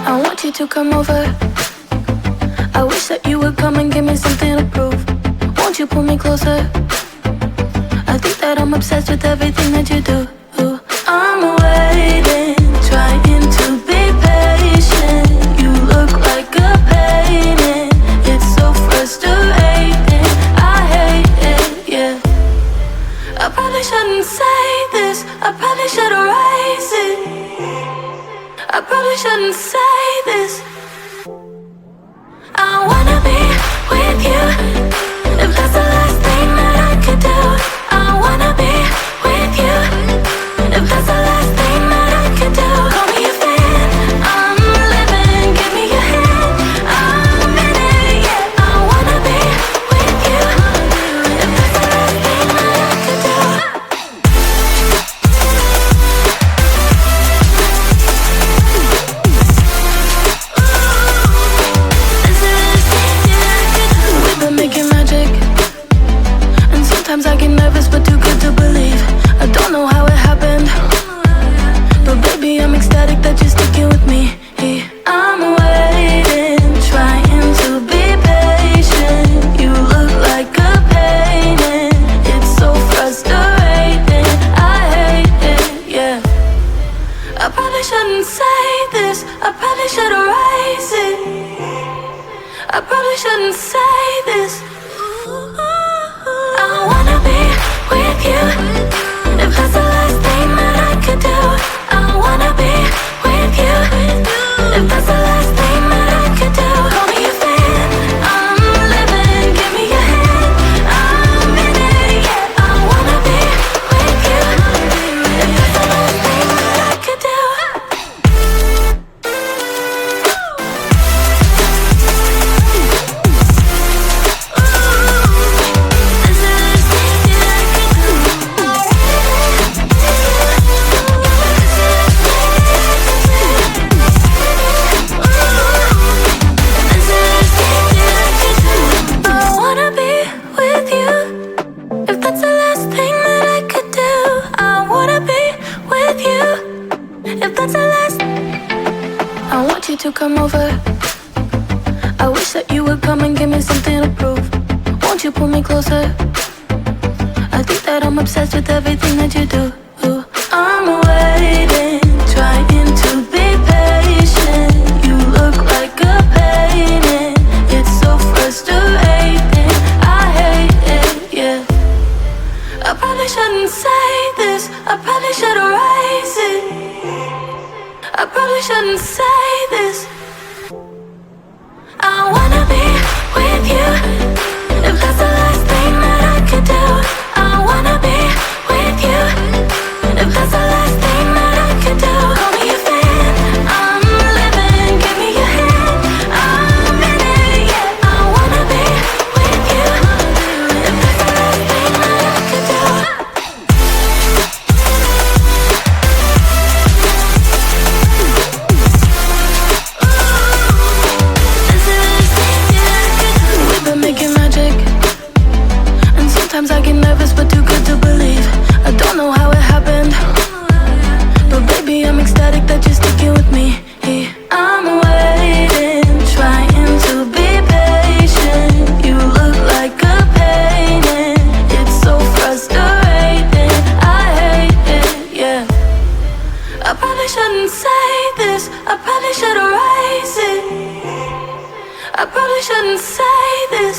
I want you to come over. I wish that you would come and give me something to prove. Won't you pull me closer? I think that I'm obsessed with everything that you do. I'm waiting, trying to be patient. You look like a painting. It's so frustrating. I hate it, yeah. I probably shouldn't say this. I probably should erase it. I probably shouldn't say this. I wanna be with you. If that's the last thing that I could do, I wanna be with you. If that's the last thing that I could do, call me a fan. I'm living, give me your hand. I'm in it, yeah. I wanna be with you. If that's the last thing that I could do. We've been making magic, and sometimes I get nervous but too good to believe. I don't know how it happened, but baby I'm ecstatic that you're sticking with me. I'm waiting, trying to be patient. You look like a painting. It's so frustrating. I hate it, yeah. I probably shouldn't say this. I probably should erase it. I probably shouldn't say this. I wanna be with you. If that's the last thing that I could do, I wanna be with you. If that's the last thing that I could do, call me a fan. I'm living, give me your hand. I'm in it, yeah. I wanna be with you. If that's the last thing that I could do. I wanna be with you. If that's the last thing that I could do, I wanna be with you. If that's the last, I want you to come over. I wish that you would come and give me something to prove. Won't you pull me closer? I think that I'm obsessed with everything that you do. I'm waiting, trying to be patient. You look like a painting. It's so frustrating. I hate it, yeah. I probably shouldn't say this. I probably should erase it. I probably shouldn't say this. I wanna be with you. If that's the last thing that I could do, I wanna be with you. If that's the last thing that I could do, call me a fan. I'm living, give me your hand. I'm in it, yeah. I wanna be with you. If that's the last thing that I could do. We've been making magic, and sometimes I get nervous but too good to believe. I don't know how it happened, but baby I'm ecstatic that you're sticking with me. I'm waiting, trying to be patient. You look like a painting. It's so frustrating. I hate it, yeah. I probably shouldn't say this. I probably should erase it. I probably shouldn't say this.